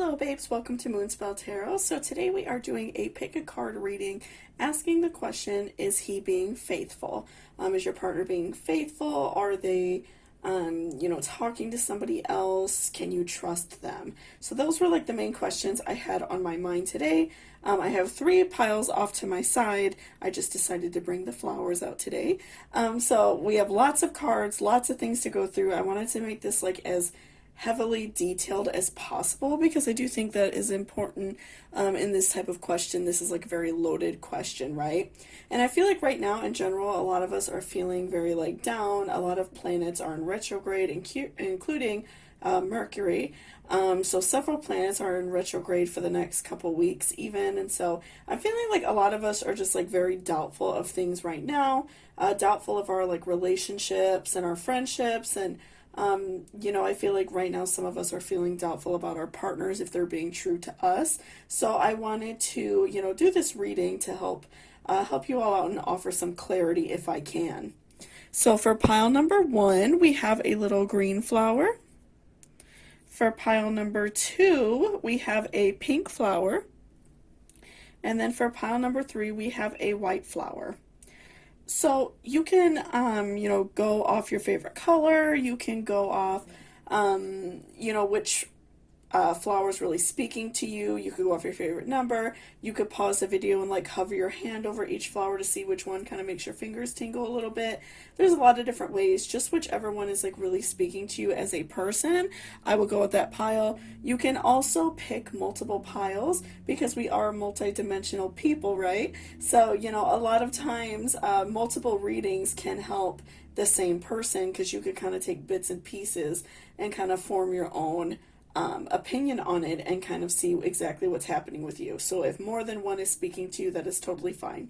Hello babes, welcome to Moonspell Tarot. So today we are doing a pick a card reading asking the question, is he being faithful? Is your partner being faithful? Are they, talking to somebody else? Can you trust them? So those were like the main questions I had on my mind today. I have 3 piles off to my side. I just decided to bring the flowers out today. So we have lots of cards, lots of things to go through. I wanted to make this like as heavily detailed as possible because I do think that is important in this type of question. This is like a very loaded question, right? And I feel like right now in general a lot of us are feeling very like down. A lot of planets are in retrograde, including Mercury. So several planets are in retrograde for the next couple weeks even, and so I'm feeling like a lot of us are just like very doubtful of things right now, doubtful of our like relationships and our friendships, and I feel like right now some of us are feeling doubtful about our partners if they're being true to us. So I wanted to, do this reading to help you all out and offer some clarity if I can. So for pile number 1, we have a little green flower. For pile number 2, we have a pink flower. And then for pile number 3, we have a white flower. So you can, go off your favorite color. You can go off, which flower is really speaking to you. You could go off your favorite number. You could pause the video and like hover your hand over each flower to see which one kind of makes your fingers tingle a little bit. There's a lot of different ways. Just whichever one is like really speaking to you as a person, I will go with that pile. You can also pick multiple piles because we are multi-dimensional people, right? So, a lot of times multiple readings can help the same person because you could kind of take bits and pieces and kind of form your own opinion on it and kind of see exactly what's happening with you. So if more than one is speaking to you, that is totally fine.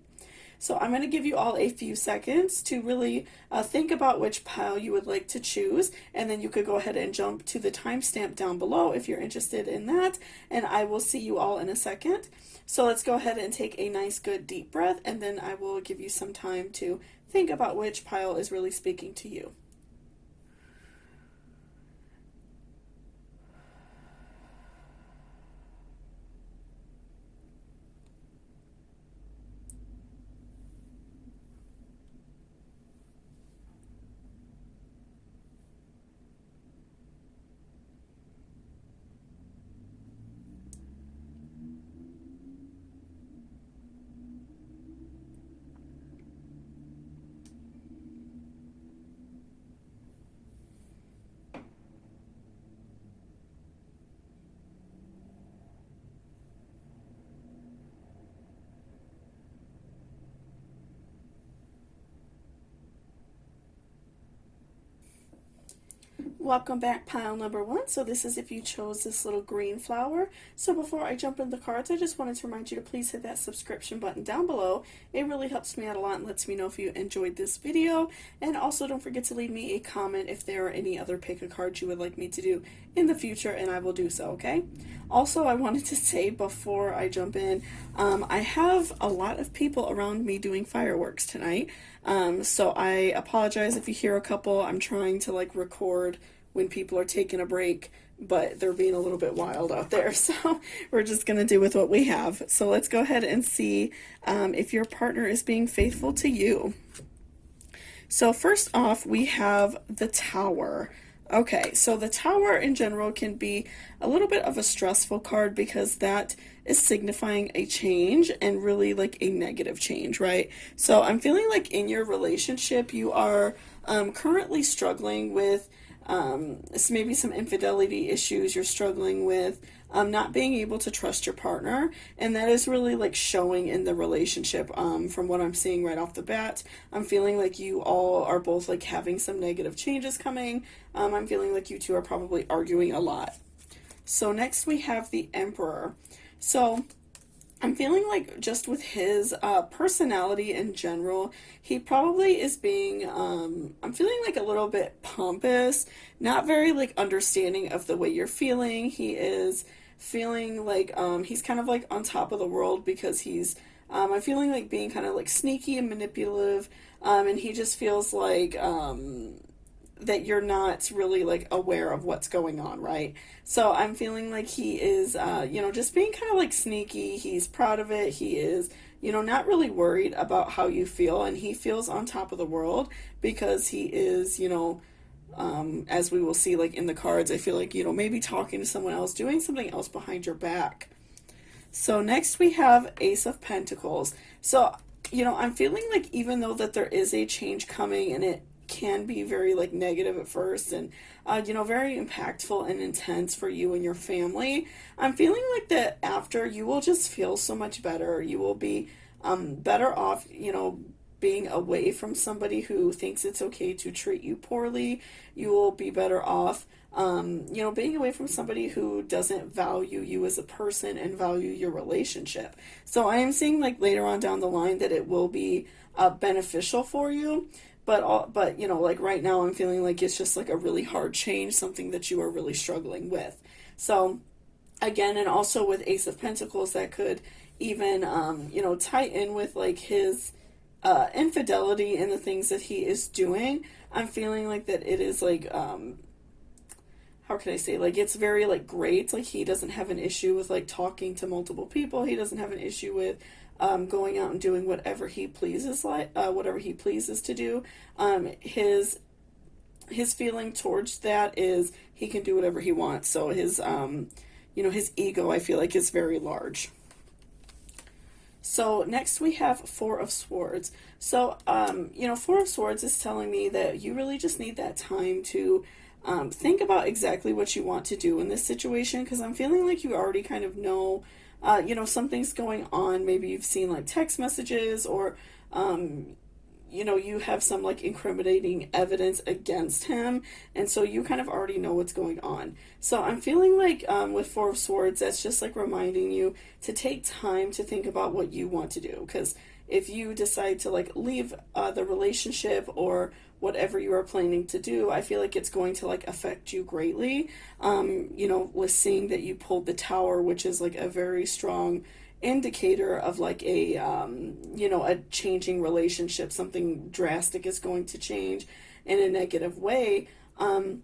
So I'm going to give you all a few seconds to really think about which pile you would like to choose, and then you could go ahead and jump to the timestamp down below if you're interested in that, and I will see you all in a second. So let's go ahead and take a nice good deep breath, and then I will give you some time to think about which pile is really speaking to you. Welcome back, pile number 1. So this is if you chose this little green flower. So before I jump into the cards, I just wanted to remind you to please hit that subscription button down below. It really helps me out a lot and lets me know if you enjoyed this video. And also don't forget to leave me a comment if there are any other pick a cards you would like me to do in the future, and I will do so, okay? Also, I wanted to say before I jump in, I have a lot of people around me doing fireworks tonight. So I apologize if you hear a couple. I'm trying to like record when people are taking a break, but they're being a little bit wild out there. So we're just going to do with what we have. So let's go ahead and see if your partner is being faithful to you. So first off, we have the Tower. Okay, so the Tower in general can be a little bit of a stressful card because that is signifying a change and really like a negative change, right? So I'm feeling like in your relationship you are currently struggling with maybe some infidelity issues. You're struggling with not being able to trust your partner, and that is really like showing in the relationship. From what I'm seeing right off the bat, I'm feeling like you all are both like having some negative changes coming. I'm feeling like you two are probably arguing a lot. So next we have the Emperor. So I'm feeling like just with his personality in general, he probably is being, I'm feeling like a little bit pompous, not very like understanding of the way you're feeling. He is feeling like he's kind of like on top of the world because he's, I'm feeling like being kind of like sneaky and manipulative, and he just feels like that you're not really like aware of what's going on, right? So I'm feeling like he is, just being kind of like sneaky. He's proud of it. He is, not really worried about how you feel, and he feels on top of the world because he is, as we will see like in the cards, I feel like, maybe talking to someone else, doing something else behind your back. So next we have Ace of Pentacles. So, I'm feeling like even though that there is a change coming, and it can be very like negative at first, and very impactful and intense for you and your family, I'm feeling like that after, you will just feel so much better. You will be better off, being away from somebody who thinks it's okay to treat you poorly. You will be better off being away from somebody who doesn't value you as a person and value your relationship. So I am seeing like later on down the line that it will be beneficial for you. But like right now I'm feeling like it's just like a really hard change, something that you are really struggling with. So again, and also with Ace of Pentacles, that could even, tie in with like his infidelity and the things that he is doing. I'm feeling like that it is like, how can I say, like it's very like great. Like he doesn't have an issue with like talking to multiple people. He doesn't have an issue with going out and doing whatever he pleases, whatever he pleases to do. His feeling towards that is he can do whatever he wants. So his his ego, I feel like, is very large. So next we have Four of Swords. So Four of Swords is telling me that you really just need that time to think about exactly what you want to do in this situation, because I'm feeling like you already kind of know, something's going on. Maybe you've seen like text messages, or, you have some like incriminating evidence against him. And so you kind of already know what's going on. So I'm feeling like with Four of Swords, that's just like reminding you to take time to think about what you want to do. Because if you decide to like leave the relationship or whatever you are planning to do, I feel like it's going to like affect you greatly. With seeing that you pulled the Tower, which is like a very strong indicator of like a changing relationship. Something drastic is going to change in a negative way. I'm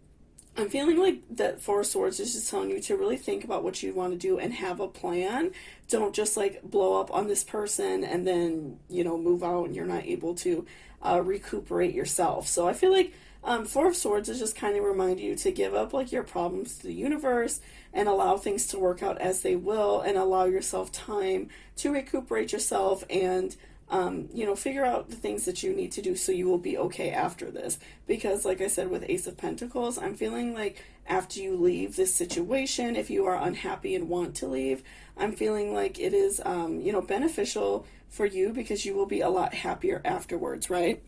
feeling like that Four of Swords is just telling you to really think about what you want to do and have a plan. Don't just like blow up on this person and then, move out and you're not able to recuperate yourself. So I feel like Four of Swords is just kind of remind you to give up like your problems to the universe and allow things to work out as they will, and allow yourself time to recuperate yourself and figure out the things that you need to do so you will be okay after this. Because like I said, with Ace of Pentacles, I'm feeling like after you leave this situation, if you are unhappy and want to leave, I'm feeling like it is, beneficial for you because you will be a lot happier afterwards, right?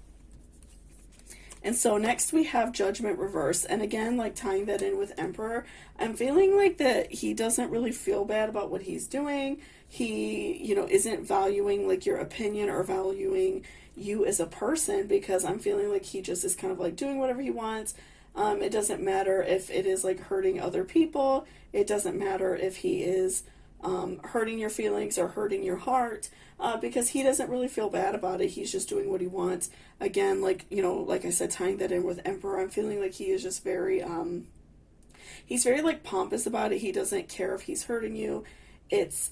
And so next we have Judgment reverse. And again, like tying that in with Emperor, I'm feeling like that he doesn't really feel bad about what he's doing. He, isn't valuing like your opinion or valuing you as a person, because I'm feeling like he just is kind of like doing whatever he wants. It doesn't matter if it is like hurting other people. It doesn't matter if he is hurting your feelings or hurting your heart, because he doesn't really feel bad about it. He's just doing what he wants. Again, like I said, tying that in with Emperor, I'm feeling like he is just very he's very like pompous about it. He doesn't care if he's hurting you. It's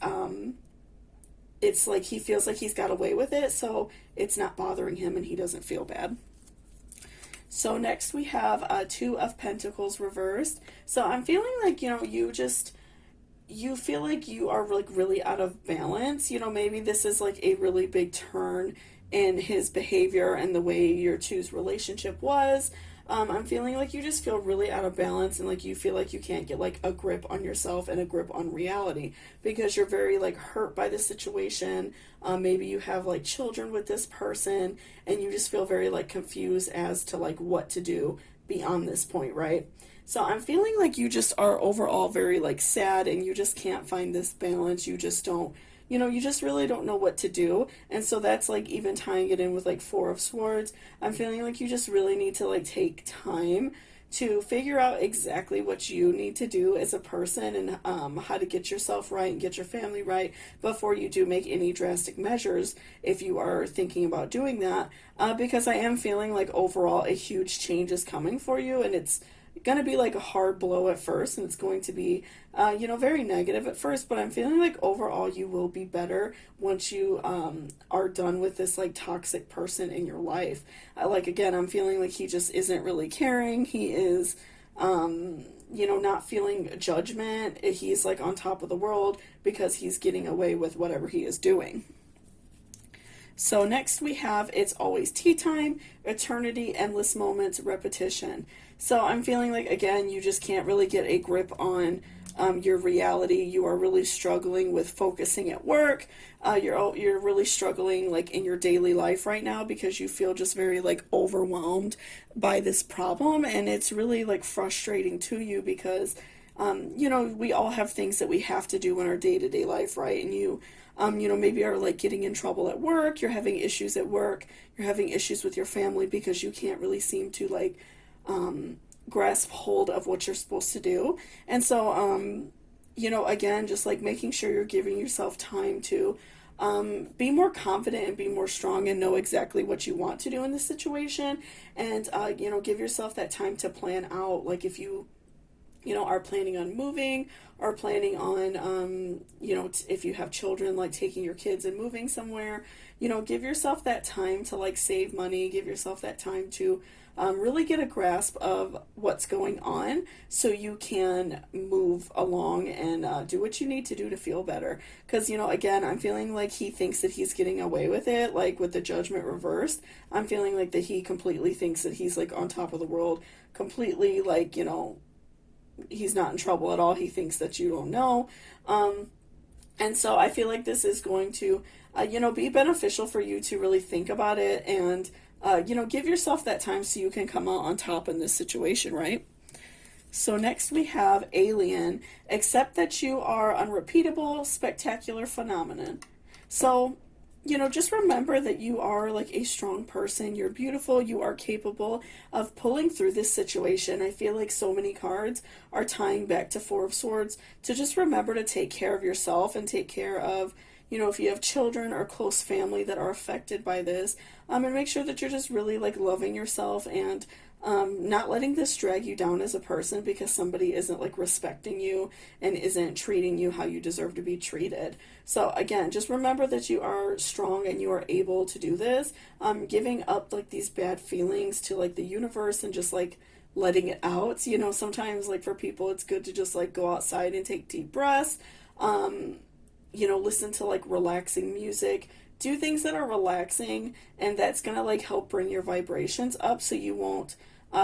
like he feels like he's got away with it, so it's not bothering him and he doesn't feel bad. So next we have Two of Pentacles reversed. So I'm feeling like, you feel like you are like really out of balance. Maybe this is like a really big turn in his behavior and the way your two's relationship was. I'm feeling like you just feel really out of balance, and like you feel like you can't get like a grip on yourself and a grip on reality because you're very like hurt by the situation. Maybe you have like children with this person and you just feel very like confused as to like what to do beyond this point, right? So I'm feeling like you just are overall very like sad and you just can't find this balance. You just don't, you just really don't know what to do. And so that's like even tying it in with like Four of Swords. I'm feeling like you just really need to like take time to figure out exactly what you need to do as a person, and how to get yourself right and get your family right before you do make any drastic measures if you are thinking about doing that. Because I am feeling like overall a huge change is coming for you, and it's going to be like a hard blow at first, and it's going to be very negative at first, but I'm feeling like overall you will be better once you are done with this like toxic person in your life. Like again, I'm feeling like he just isn't really caring. He is not feeling judgment. He's like on top of the world because he's getting away with whatever he is doing. So next we have It's Always Tea Time, Eternity, Endless Moments, Repetition. So I'm feeling like, again, you just can't really get a grip on your reality. You are really struggling with focusing at work. You're really struggling like in your daily life right now because you feel just very like overwhelmed by this problem, and it's really like frustrating to you because we all have things that we have to do in our day-to-day life, right? And you maybe are like getting in trouble at work, you're having issues at work, you're having issues with your family because you can't really seem to like grasp hold of what you're supposed to do. And so, again, just like making sure you're giving yourself time to be more confident and be more strong and know exactly what you want to do in this situation. And, give yourself that time to plan out, like if you are planning on moving or planning on, if you have children, like taking your kids and moving somewhere, give yourself that time to like save money, give yourself that time to really get a grasp of what's going on so you can move along and do what you need to do to feel better. Because, again, I'm feeling like he thinks that he's getting away with it, like with the judgment reversed. I'm feeling like that he completely thinks that he's like on top of the world, completely like, he's not in trouble at all. He thinks that you don't know. And so I feel like this is going to, be beneficial for you to really think about it and, give yourself that time so you can come out on top in this situation, right? So next we have Alien, accept that you are unrepeatable, spectacular phenomenon. So, just remember that you are like a strong person. You're beautiful. You are capable of pulling through this situation. I feel like so many cards are tying back to Four of Swords to just remember to take care of yourself and take care of, if you have children or close family that are affected by this, and make sure that you're just really like loving yourself and not letting this drag you down as a person because somebody isn't like respecting you and isn't treating you how you deserve to be treated. So again, just remember that you are strong and you are able to do this. Giving up like these bad feelings to like the universe and just like letting it out. Sometimes like for people it's good to just like go outside and take deep breaths. Listen to like relaxing music. Do things that are relaxing, and that's going to like help bring your vibrations up so you won't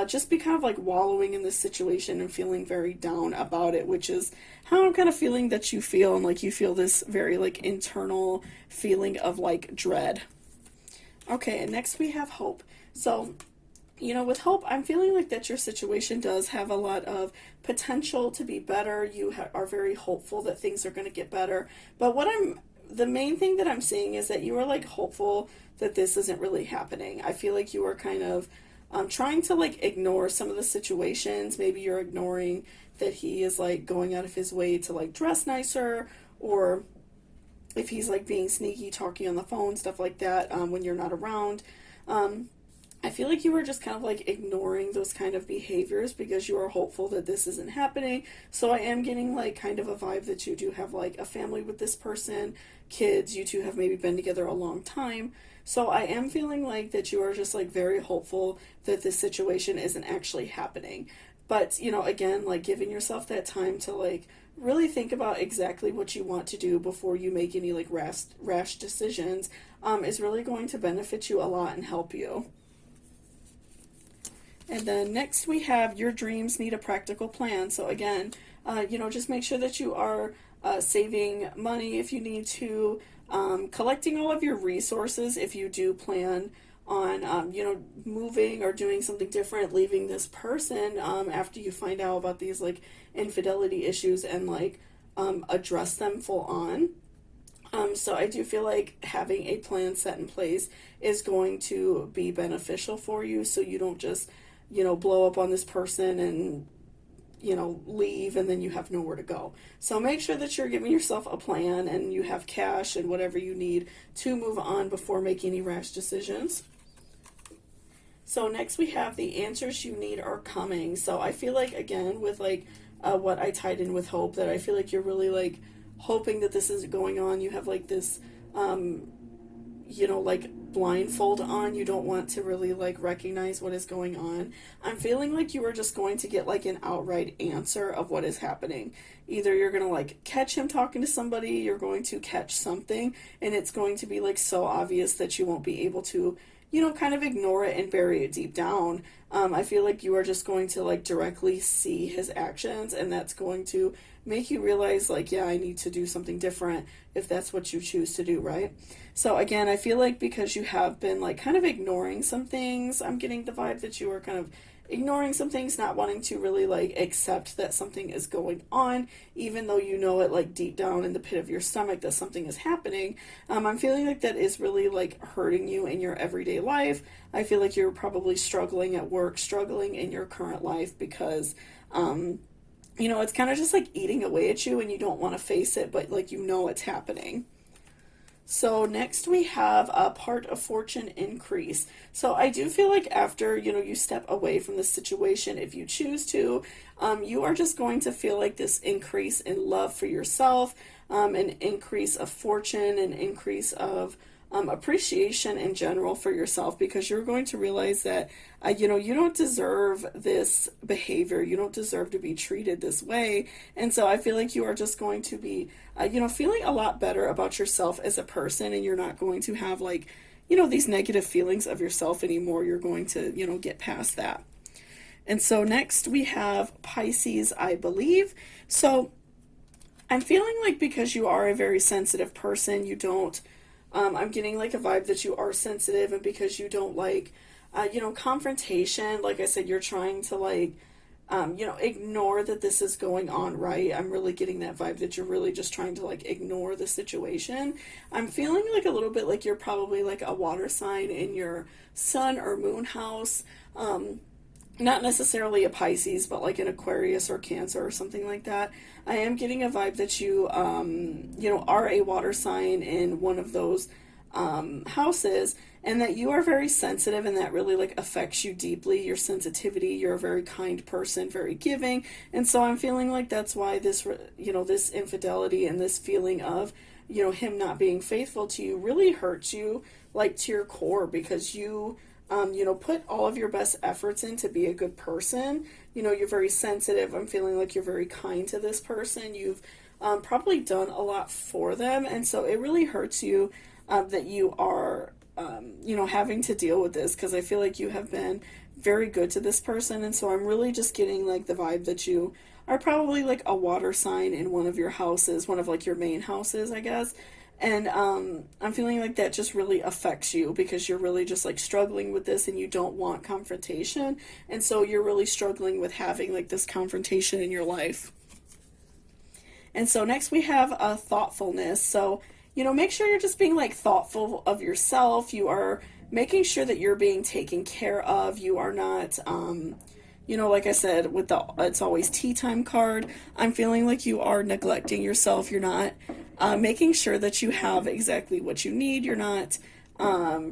just be kind of like wallowing in this situation and feeling very down about it, which is how I'm kind of feeling that you feel, and like you feel this very like internal feeling of like dread. Okay, and next we have Hope. So, with Hope, I'm feeling like that your situation does have a lot of potential to be better. You are very hopeful that things are going to get better. But the main thing that I'm seeing is that you are like hopeful that this isn't really happening. I feel like you are kind of trying to like ignore some of the situations. Maybe you're ignoring that he is like going out of his way to like dress nicer, or if he's like being sneaky, talking on the phone, stuff like that when you're not around. I feel like you are just kind of like ignoring those kind of behaviors because you are hopeful that this isn't happening. So I am getting like kind of a vibe that you do have like a family with this person, kids, you two have maybe been together a long time. So I am feeling like that you are just like very hopeful that this situation isn't actually happening. But, again, like giving yourself that time to like really think about exactly what you want to do before you make any like rash decisions is really going to benefit you a lot and help you. And then next we have your dreams need a practical plan. So again, just make sure that you are saving money if you need to, collecting all of your resources if you do plan on, moving or doing something different, leaving this person after you find out about these like infidelity issues and like address them full on. So I do feel like having a plan set in place is going to be beneficial for you so you don't just blow up on this person and leave, and then you have nowhere to go. So make sure that you're giving yourself a plan and you have cash and whatever you need to move on before making any rash decisions. So next we have the answers you need are coming. So I feel like, again, with what I tied in with hope, that I feel like you're really like hoping that this is going on. You have like this like blindfold on. You don't want to really like recognize what is going on. I'm feeling like you are just going to get like an outright answer of what is happening. Either you're going to like catch him talking to somebody, you're going to catch something, and it's going to be like so obvious that you won't be able to, kind of ignore it and bury it deep down. I feel like you are just going to like directly see his actions, and that's going to make you realize like, yeah, I need to do something different if that's what you choose to do, right? So again, I feel like because you have been like kind of ignoring some things, I'm getting the vibe that you are kind of ignoring some things, not wanting to really like accept that something is going on, even though you know it like deep down in the pit of your stomach that something is happening. I'm feeling like that is really like hurting you in your everyday life. I feel like you're probably struggling at work, struggling in your current life because it's kind of just like eating away at you and you don't want to face it, but like it's happening. So next we have a part of fortune increase. So I do feel like after, you step away from the situation, if you choose to, you are just going to feel like this increase in love for yourself, an increase of fortune, an increase of appreciation in general for yourself, because you're going to realize that, you don't deserve this behavior. You don't deserve to be treated this way. And so I feel like you are just going to be, feeling a lot better about yourself as a person, and you're not going to have like, these negative feelings of yourself anymore. You're going to, get past that. And so next we have Pisces, I believe. So I'm feeling like because you are a very sensitive person, you don't, I'm getting like a vibe that you are sensitive, and because you don't like, confrontation, like I said, you're trying to like, ignore that this is going on, right? I'm really getting that vibe that you're really just trying to like ignore the situation. I'm feeling like a little bit like you're probably like a water sign in your sun or moon house. Not necessarily a Pisces, but like an Aquarius or Cancer or something like that. I am getting a vibe that you, are a water sign in one of those houses, and that you are very sensitive, and that really like affects you deeply, your sensitivity. You're a very kind person, very giving, and so I'm feeling like that's why this, this infidelity and this feeling of, him not being faithful to you really hurts you like to your core, because you put all of your best efforts in to be a good person. You're very sensitive. I'm feeling like you're very kind to this person. You've probably done a lot for them. And so it really hurts you that you are, having to deal with this, because I feel like you have been very good to this person. And so I'm really just getting like the vibe that you are probably like a water sign in one of your houses, one of like your main houses, I guess. And I'm feeling like that just really affects you, because you're really just like struggling with this, and you don't want confrontation. And so you're really struggling with having like this confrontation in your life. And so next we have thoughtfulness. So, make sure you're just being like thoughtful of yourself. You are making sure that you're being taken care of. You are not, like I said, with the It's Always Tea Time card, I'm feeling like you are neglecting yourself. You're not making sure that you have exactly what you need. You're not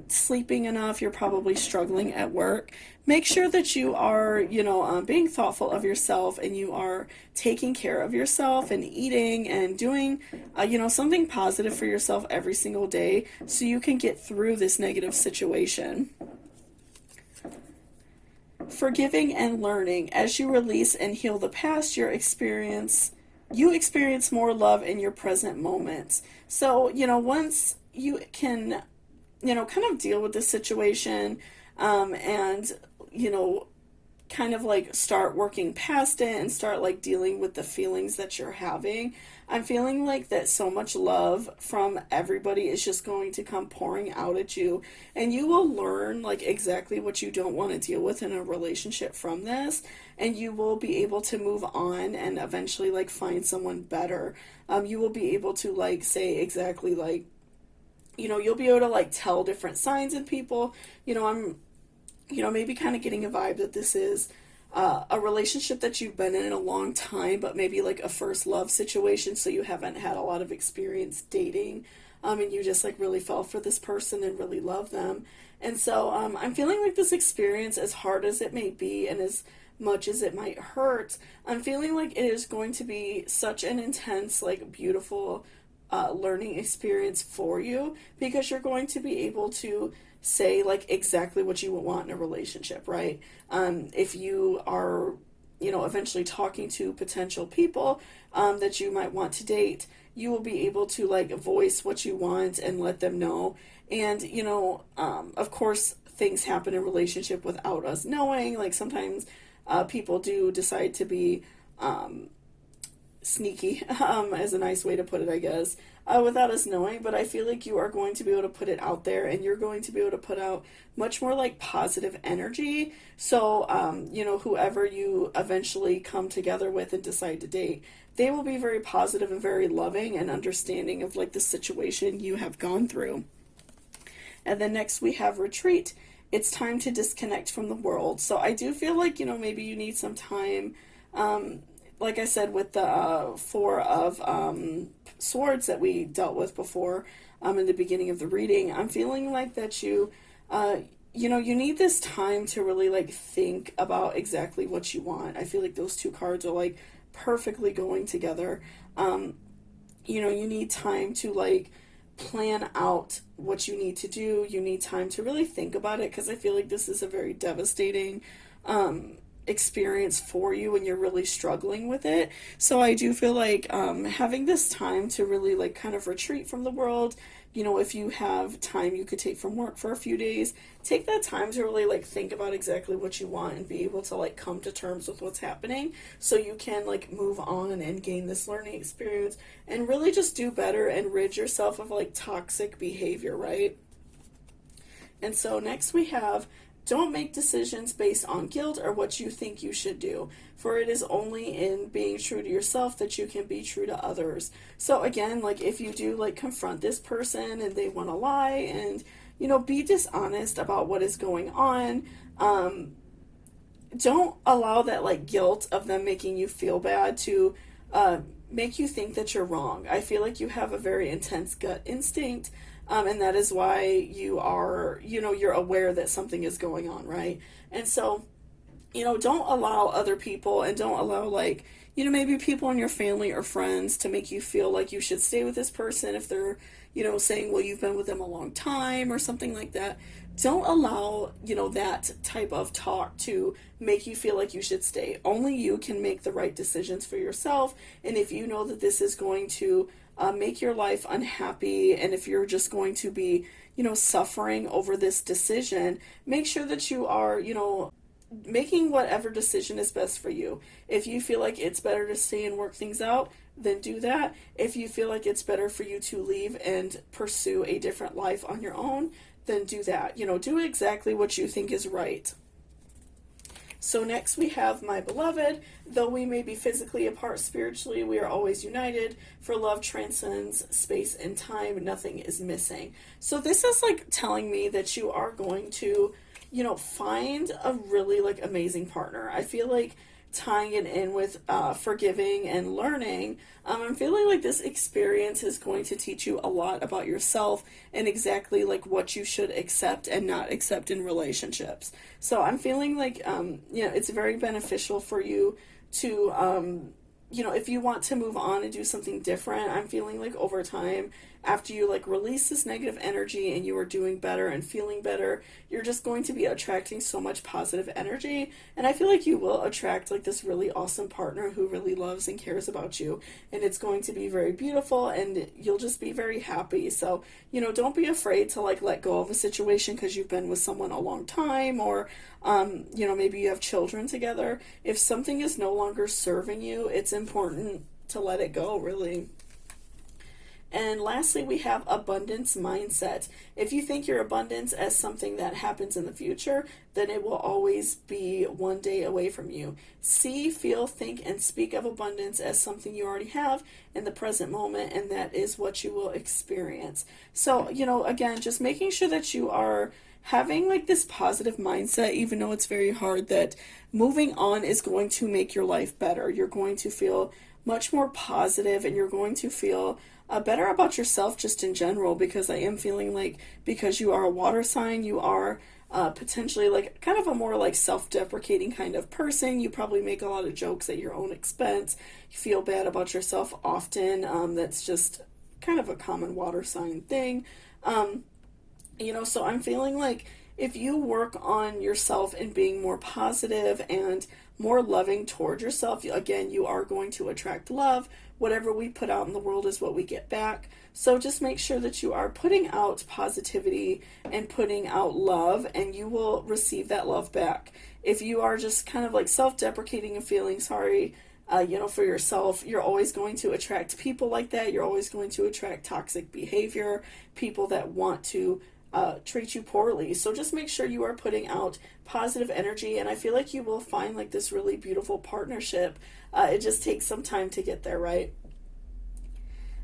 sleeping enough. You're probably struggling at work. Make sure that you are, being thoughtful of yourself, and you are taking care of yourself and eating and doing, something positive for yourself every single day, so you can get through this negative situation. Forgiving and learning. As you release and heal the past, you experience more love in your present moments. So, once you can, kind of deal with the situation, and, kind of like start working past it and start like dealing with the feelings that you're having, I'm feeling like that so much love from everybody is just going to come pouring out at you, and you will learn like exactly what you don't want to deal with in a relationship from this, and you will be able to move on and eventually like find someone better. You will be able to like say exactly like, you'll be able to like tell different signs in people. I'm maybe kind of getting a vibe that this is a relationship that you've been in a long time, but maybe like a first love situation, so you haven't had a lot of experience dating, and you just like really fell for this person and really love them. And so I'm feeling like this experience, as hard as it may be and as much as it might hurt, I'm feeling like it is going to be such an intense, like beautiful learning experience for you, because you're going to be able to say like exactly what you want in a relationship, right? If you are, eventually talking to potential people that you might want to date, you will be able to like voice what you want and let them know. And, of course, things happen in relationship without us knowing. Like sometimes people do decide to be sneaky, as a nice way to put it, I guess, without us knowing. But I feel like you are going to be able to put it out there, and you're going to be able to put out much more like positive energy. So, whoever you eventually come together with and decide to date, they will be very positive and very loving and understanding of like the situation you have gone through. And then next we have retreat. It's time to disconnect from the world. So I do feel like, maybe you need some time, like I said, with the Four of Swords that we dealt with before in the beginning of the reading. I'm feeling like that you need this time to really like think about exactly what you want. I feel like those two cards are like perfectly going together. You need time to like plan out what you need to do. You need time to really think about it, because I feel like this is a very devastating experience for you and you're really struggling with it. So I do feel like having this time to really like kind of retreat from the world, if you have time you could take from work for a few days, take that time to really like think about exactly what you want and be able to like come to terms with what's happening, so you can like move on and gain this learning experience and really just do better and rid yourself of like toxic behavior, right? And so next we have, don't make decisions based on guilt or what you think you should do, for it is only in being true to yourself that you can be true to others. So again, like if you do like confront this person and they want to lie and, be dishonest about what is going on, don't allow that like guilt of them making you feel bad to make you think that you're wrong. I feel like you have a very intense gut instinct. And that is why you are, you're aware that something is going on, right? And so, don't allow other people, and don't allow like, maybe people in your family or friends to make you feel like you should stay with this person if they're, saying, well, you've been with them a long time or something like that. Don't allow, that type of talk to make you feel like you should stay. Only you can make the right decisions for yourself. And if you know that this is going to make your life unhappy, and if you're just going to be, suffering over this decision, make sure that you are, making whatever decision is best for you. If you feel like it's better to stay and work things out, then do that. If you feel like it's better for you to leave and pursue a different life on your own, then do that. Do exactly what you think is right. So next we have, my beloved, though we may be physically apart spiritually, we are always united, for love transcends space and time, nothing is missing. So this is like telling me that you are going to, find a really like amazing partner. I feel like tying it in with forgiving and learning, I'm feeling like this experience is going to teach you a lot about yourself and exactly like what you should accept and not accept in relationships. So I'm feeling like, it's very beneficial for you to, if you want to move on and do something different, I'm feeling like over time, after you like release this negative energy and you are doing better and feeling better, you're just going to be attracting so much positive energy. And I feel like you will attract like this really awesome partner who really loves and cares about you. And it's going to be very beautiful and you'll just be very happy. So, don't be afraid to like let go of a situation because you've been with someone a long time, or, maybe you have children together. If something is no longer serving you, it's important to let it go, really. And lastly, we have abundance mindset. If you think your abundance as something that happens in the future, then it will always be one day away from you. See, feel, think, and speak of abundance as something you already have in the present moment, and that is what you will experience. So, again, just making sure that you are having like this positive mindset, even though it's very hard, that moving on is going to make your life better. You're going to feel much more positive, and you're going to feel better about yourself just in general, because I am feeling like, because you are a water sign, you are potentially like kind of a more like self-deprecating kind of person. You probably make a lot of jokes at your own expense. You feel bad about yourself often. That's just kind of a common water sign thing. So I'm feeling like if you work on yourself and being more positive and more loving toward yourself, again, you are going to attract love. Whatever we put out in the world is what we get back. So just make sure that you are putting out positivity and putting out love, and you will receive that love back. If you are just kind of like self-deprecating and feeling sorry, for yourself, you're always going to attract people like that. You're always going to attract toxic behavior, people that want to treat you poorly. So just make sure you are putting out positive energy, and I feel like you will find like this really beautiful partnership. It just takes some time to get there, right?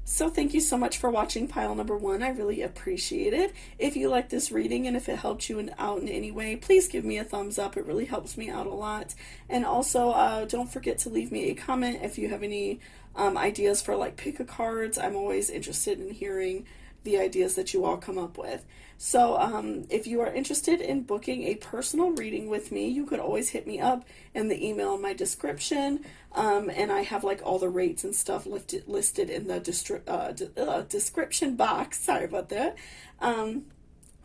So thank you so much for watching pile number 1. I really appreciate it. If you like this reading and if it helped you out in any way, please give me a thumbs up. It really helps me out a lot. And also don't forget to leave me a comment if you have any ideas for like pick-a-cards. I'm always interested in hearing the ideas that you all come up with. So if you are interested in booking a personal reading with me, you could always hit me up in the email in my description, and I have like all the rates and stuff listed in the description box. Sorry about that.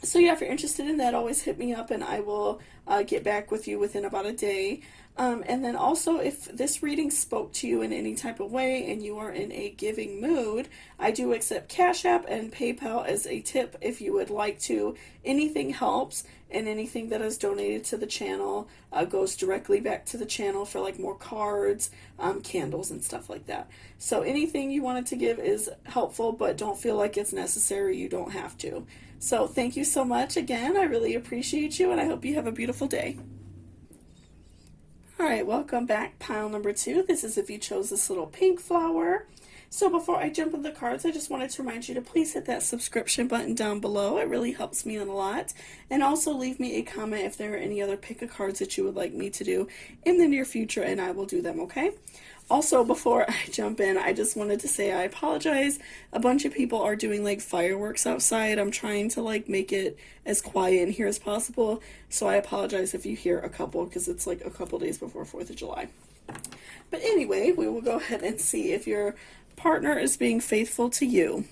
So yeah, if you're interested in that, always hit me up and I will get back with you within about a day. And then also, if this reading spoke to you in any type of way and you are in a giving mood, I do accept Cash App and PayPal as a tip if you would like to. Anything helps, and anything that is donated to the channel goes directly back to the channel for like more cards, candles, and stuff like that. So anything you wanted to give is helpful, but don't feel like it's necessary. You don't have to. So thank you so much again. I really appreciate you, and I hope you have a beautiful day. Alright, welcome back, pile number 2. This is if you chose this little pink flower. So before I jump into the cards, I just wanted to remind you to please hit that subscription button down below. It really helps me out a lot. And also leave me a comment if there are any other pick-a-cards that you would like me to do in the near future, and I will do them, okay? Also, before I jump in, I just wanted to say I apologize. A bunch of people are doing like fireworks outside. I'm trying to like make it as quiet in here as possible. So I apologize if you hear a couple, because it's like a couple days before 4th of July. But anyway, we will go ahead and see if your partner is being faithful to you.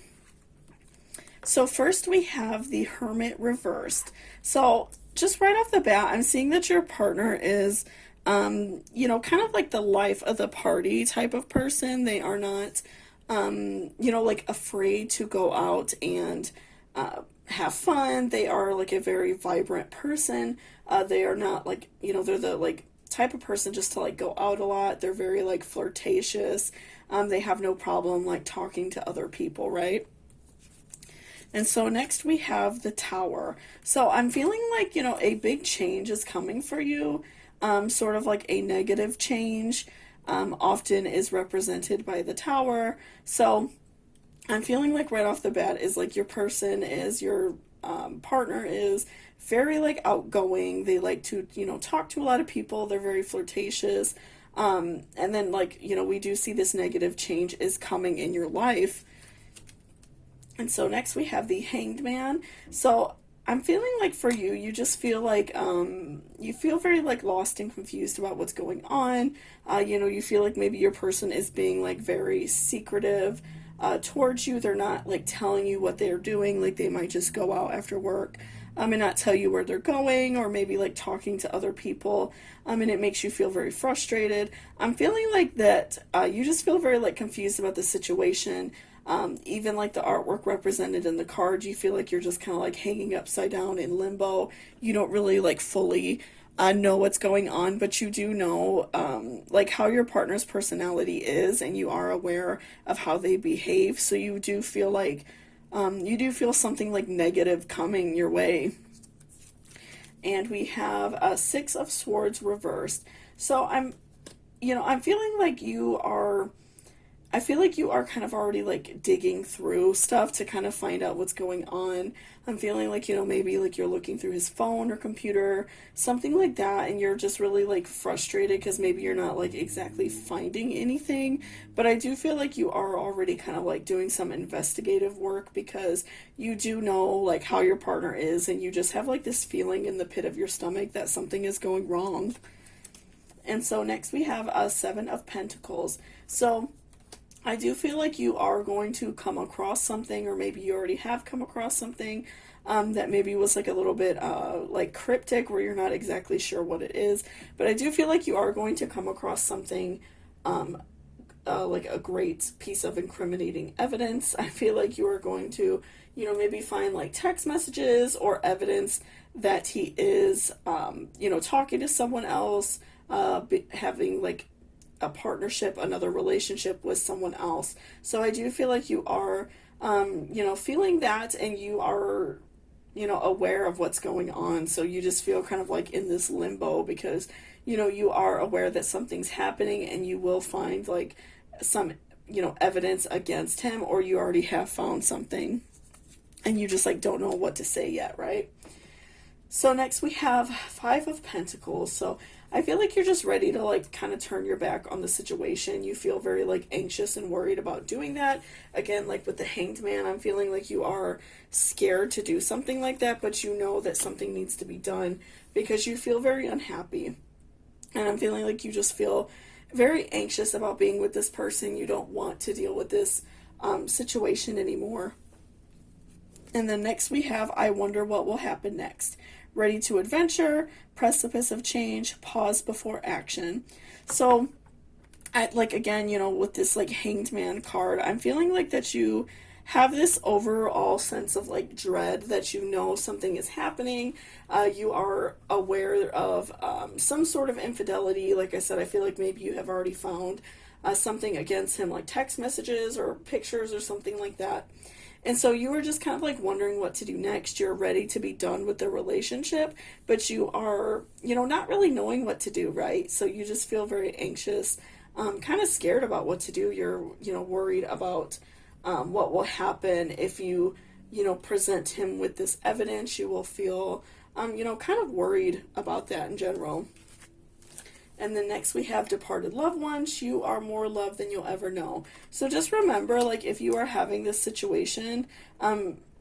So first we have the Hermit reversed. So just right off the bat, I'm seeing that your partner is kind of like the life of the party type of person. They are not, like afraid to go out and have fun. They are like a very vibrant person. They are not like, they're the like type of person just to like go out a lot. They're very like flirtatious. They have no problem like talking to other people, right? And so next we have the Tower. So I'm feeling like, a big change is coming for you. Sort of like a negative change often is represented by the Tower. So I'm feeling like right off the bat is like your partner is very like outgoing. They like to, talk to a lot of people. They're very flirtatious. And then like, we do see this negative change is coming in your life. And so next we have the Hanged Man. So I'm feeling like for you, you just feel like, you feel very like lost and confused about what's going on. You feel like maybe your person is being like very secretive towards you. They're not like telling you what they're doing. Like they might just go out after work and not tell you where they're going, or maybe like talking to other people. And it makes you feel very frustrated. I'm feeling like that you just feel very like confused about the situation. Even like the artwork represented in the card, you feel like you're just kind of like hanging upside down in limbo. You don't really like fully know what's going on, but you do know like how your partner's personality is, and you are aware of how they behave. So you do feel like something like negative coming your way. And we have a 6 of Swords reversed. So I'm feeling like you are I feel like you are kind of already like digging through stuff to kind of find out what's going on. I'm feeling like, maybe like you're looking through his phone or computer, something like that, and you're just really like frustrated because maybe you're not like exactly finding anything. But I do feel like you are already kind of like doing some investigative work because you do know like how your partner is, and you just have like this feeling in the pit of your stomach that something is going wrong. And so next we have a Seven of Pentacles. So I do feel like you are going to come across something, or maybe you already have come across something that maybe was like a little bit like cryptic, where you're not exactly sure what it is. But I do feel like you are going to come across something like a great piece of incriminating evidence. I feel like you are going to, maybe find like text messages or evidence that he is, talking to someone else, having like a partnership, another relationship with someone else. So I do feel like you are, feeling that, and you are, aware of what's going on. So you just feel kind of like in this limbo because, you are aware that something's happening, and you will find like some, evidence against him, or you already have found something and you just like don't know what to say yet, right? So next we have Five of Pentacles. So I feel like you're just ready to like kind of turn your back on the situation. You feel very like anxious and worried about doing that. Again, like with the Hanged Man, I'm feeling like you are scared to do something like that, but you know that something needs to be done because you feel very unhappy. And I'm feeling like you just feel very anxious about being with this person. You don't want to deal with this situation anymore. And then next we have I wonder what will happen next. Ready to adventure, precipice of change, pause before action. So, again, with this like Hanged Man card, I'm feeling like that you have this overall sense of like dread, that something is happening. You are aware of some sort of infidelity. Like I said, I feel like maybe you have already found something against him, like text messages or pictures or something like that. And so you are just kind of like wondering what to do next. You're ready to be done with the relationship, but you are, not really knowing what to do, right? So you just feel very anxious, kind of scared about what to do. You're, worried about what will happen if you, present him with this evidence. You will feel, kind of worried about that in general. And then next we have departed loved ones. You are more loved than you'll ever know. So just remember, like, if you are having this situation,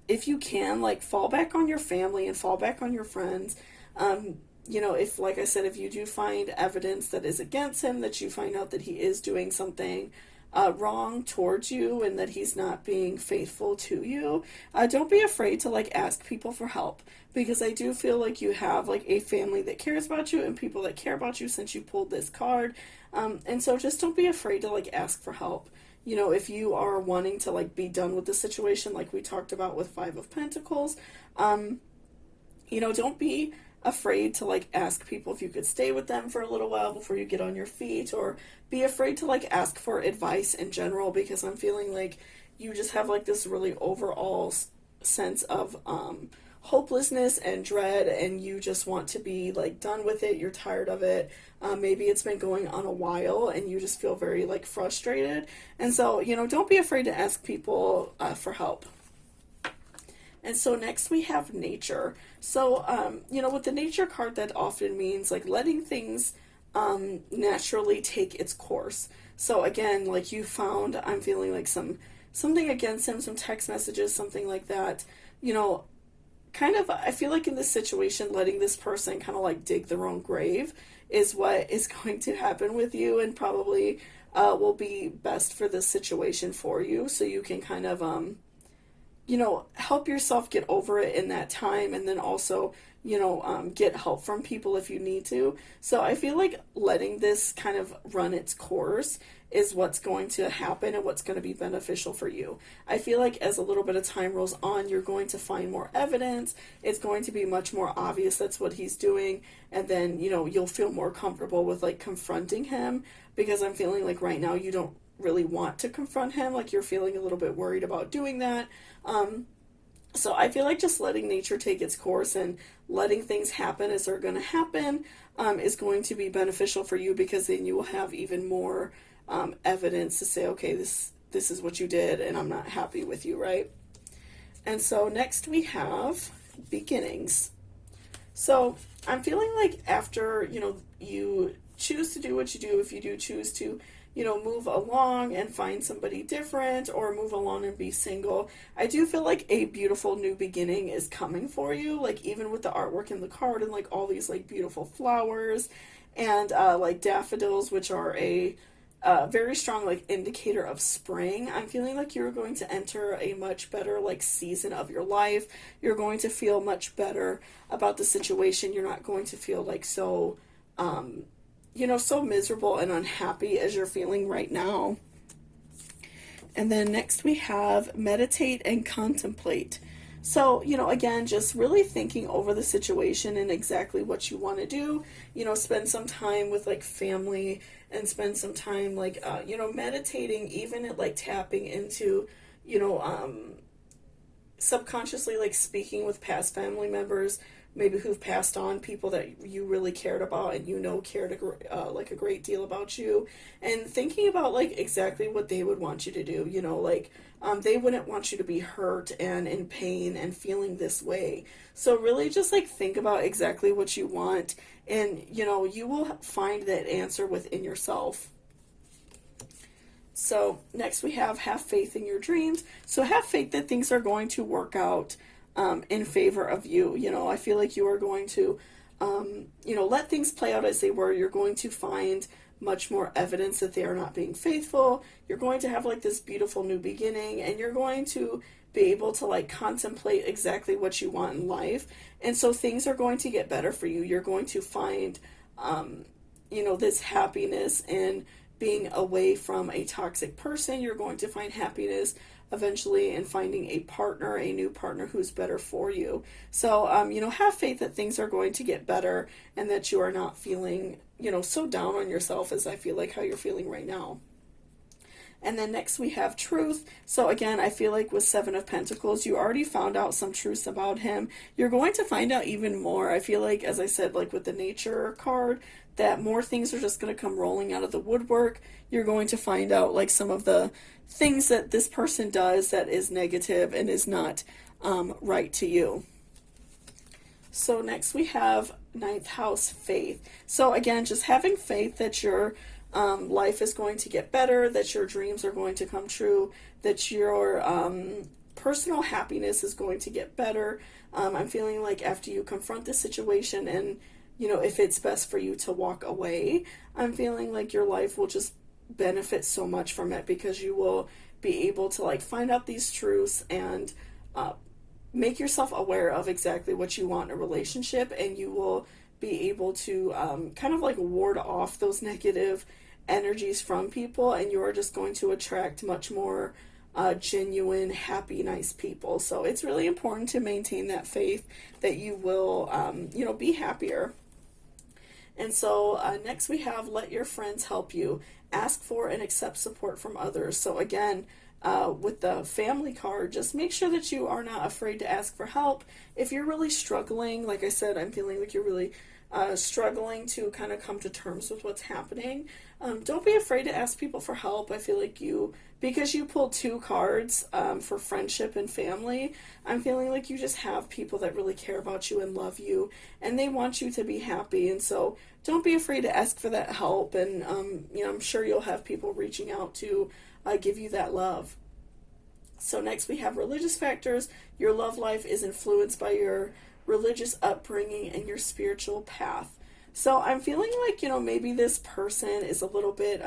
if you can, like, fall back on your family and fall back on your friends. If, like I said, if you do find evidence that is against him, that you find out that he is doing something wrong towards you and that he's not being faithful to you, don't be afraid to like ask people for help, because I do feel like you have like a family that cares about you and people that care about you since you pulled this card, and so just don't be afraid to like ask for help. If you are wanting to like be done with the situation, like we talked about with Five of Pentacles, don't be afraid to like ask people if you could stay with them for a little while before you get on your feet, or be afraid to like ask for advice in general, because I'm feeling like you just have like this really overall sense of hopelessness and dread, and you just want to be like done with it. You're tired of it. Maybe it's been going on a while and you just feel very like frustrated, and so don't be afraid to ask people for help. And so next we have nature. So, with the nature card, that often means like letting things naturally take its course. So again, like you found, I'm feeling like something against him, some text messages, something like that. Kind of, I feel like in this situation, letting this person kind of like dig their own grave is what is going to happen with you, and probably will be best for this situation for you. So you can kind of, help yourself get over it in that time, and then also, get help from people if you need to. So I feel like letting this kind of run its course is what's going to happen and what's going to be beneficial for you. I feel like as a little bit of time rolls on, you're going to find more evidence. It's going to be much more obvious that's what he's doing, and then, you'll feel more comfortable with like confronting him, because I'm feeling like right now you don't really want to confront him. Like you're feeling a little bit worried about doing that. So I feel like just letting nature take its course and letting things happen as they're going to happen is going to be beneficial for you, because then you will have even more evidence to say, okay, this is what you did and I'm not happy with you, right? And so next we have beginnings. So I'm feeling like after, you choose to do what you do, if you do choose to, move along and find somebody different or move along and be single, I do feel like a beautiful new beginning is coming for you, like even with the artwork in the card and like all these like beautiful flowers and like daffodils, which are a very strong like indicator of spring. I'm feeling like you're going to enter a much better like season of your life. You're going to feel much better about the situation. You're not going to feel like so so miserable and unhappy as you're feeling right now. And then next we have meditate and contemplate. So, again, just really thinking over the situation and exactly what you want to do. Spend some time with like family and spend some time like, meditating, even at like tapping into, subconsciously like speaking with past family members, maybe who've passed on, people that you really cared about and cared like a great deal about you, and thinking about like exactly what they would want you to do. They wouldn't want you to be hurt and in pain and feeling this way. So really just like think about exactly what you want, and you will find that answer within yourself. So next we have faith in your dreams. So have faith that things are going to work out in favor of you. I feel like you are going to, let things play out as they were. You're going to find much more evidence that they are not being faithful. You're going to have like this beautiful new beginning, and you're going to be able to like contemplate exactly what you want in life. And so things are going to get better for you. You're going to find, this happiness in being away from a toxic person. You're going to find happiness eventually in finding a new partner who's better for you. So, have faith that things are going to get better and that you are not feeling, so down on yourself as I feel like how you're feeling right now. And then next we have truth. So again, I feel like with Seven of Pentacles, you already found out some truths about him. You're going to find out even more. I feel like, as I said, like with the nature card, that more things are just going to come rolling out of the woodwork. You're going to find out like some of the things that this person does that is negative and is not right to you. So next we have ninth house, faith. So again, just having faith that your life is going to get better, that your dreams are going to come true, that your personal happiness is going to get better. I'm feeling like after you confront the situation and, if it's best for you to walk away, I'm feeling like your life will just benefit so much from it, because you will be able to like find out these truths and make yourself aware of exactly what you want in a relationship, and you will be able to kind of like ward off those negative energies from people, and you are just going to attract much more genuine, happy, nice people. So it's really important to maintain that faith that you will, be happier. And so next we have let your friends help you. Ask for and accept support from others. So again, with the family card, just make sure that you are not afraid to ask for help. If you're really struggling, like I said, I'm feeling like you're really struggling to kind of come to terms with what's happening. Don't be afraid to ask people for help. I feel like because you pulled two cards for friendship and family, I'm feeling like you just have people that really care about you and love you, and they want you to be happy. And so don't be afraid to ask for that help. And, I'm sure you'll have people reaching out to give you that love. So next we have religious factors. Your love life is influenced by your religious upbringing and your spiritual path. So I'm feeling like, maybe this person is a little bit,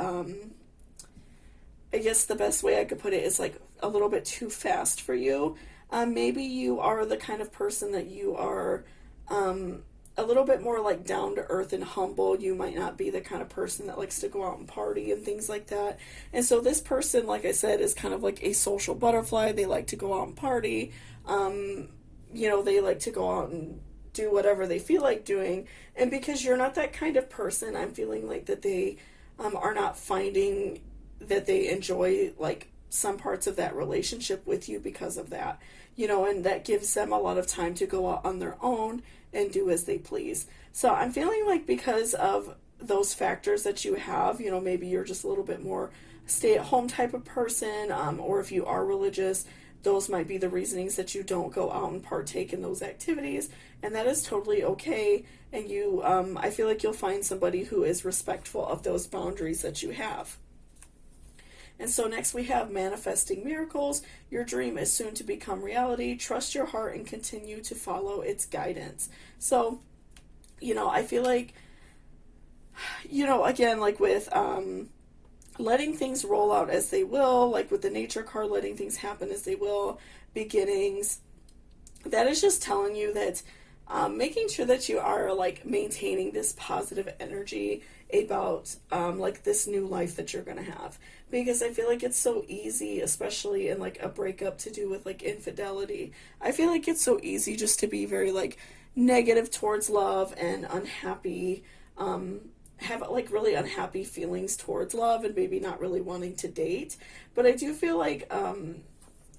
I guess the best way I could put it is like a little bit too fast for you. Maybe you are the kind of person that you are a little bit more like down to earth and humble. You might not be the kind of person that likes to go out and party and things like that. And so this person, like I said, is kind of like a social butterfly. They like to go out and party. They like to go out and do whatever they feel like doing. And because you're not that kind of person, I'm feeling like that they are not finding that they enjoy like some parts of that relationship with you because of that, and that gives them a lot of time to go out on their own and do as they please. So I'm feeling like because of those factors that you have. You know, maybe you're just a little bit more stay-at-home type of person, or if you are religious, those might be the reasonings that you don't go out and partake in those activities, and that is totally okay. And you, I feel like you'll find somebody who is respectful of those boundaries that you have. And so next we have manifesting miracles. Your dream is soon to become reality. Trust your heart and continue to follow its guidance. So, you know, I feel like, you know, again, like with letting things roll out as they will, like with the nature card, letting things happen as they will, beginnings, that is just telling you that making sure that you are like maintaining this positive energy about like this new life that you're going to have, because I feel like it's so easy, especially in like a breakup to do with like infidelity. I feel like it's so easy just to be very like negative towards love and unhappy, have like really unhappy feelings towards love and maybe not really wanting to date. But I do feel like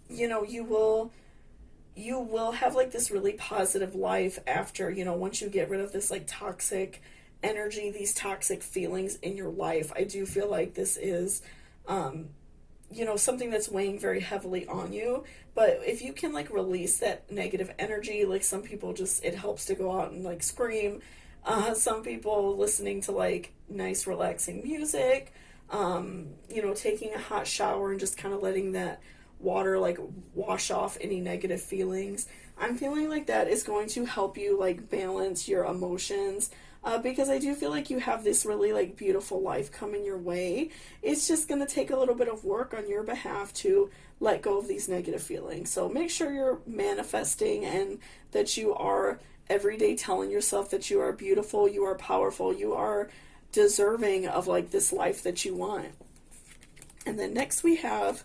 you know, you will have like this really positive life after, you know, once you get rid of this like toxic energy, these toxic feelings in your life. I do feel like this is you know, something that's weighing very heavily on you. But if you can like release that negative energy, like some people just, it helps to go out and like scream. Some people listening to like nice relaxing music, you know, taking a hot shower and just kind of letting that water like wash off any negative feelings. I'm feeling like that is going to help you like balance your emotions, because I do feel like you have this really like beautiful life coming your way. It's just going to take a little bit of work on your behalf to let go of these negative feelings. So make sure you're manifesting and that you are every day telling yourself that you are beautiful, you are powerful, you are deserving of like this life that you want. And then next we have,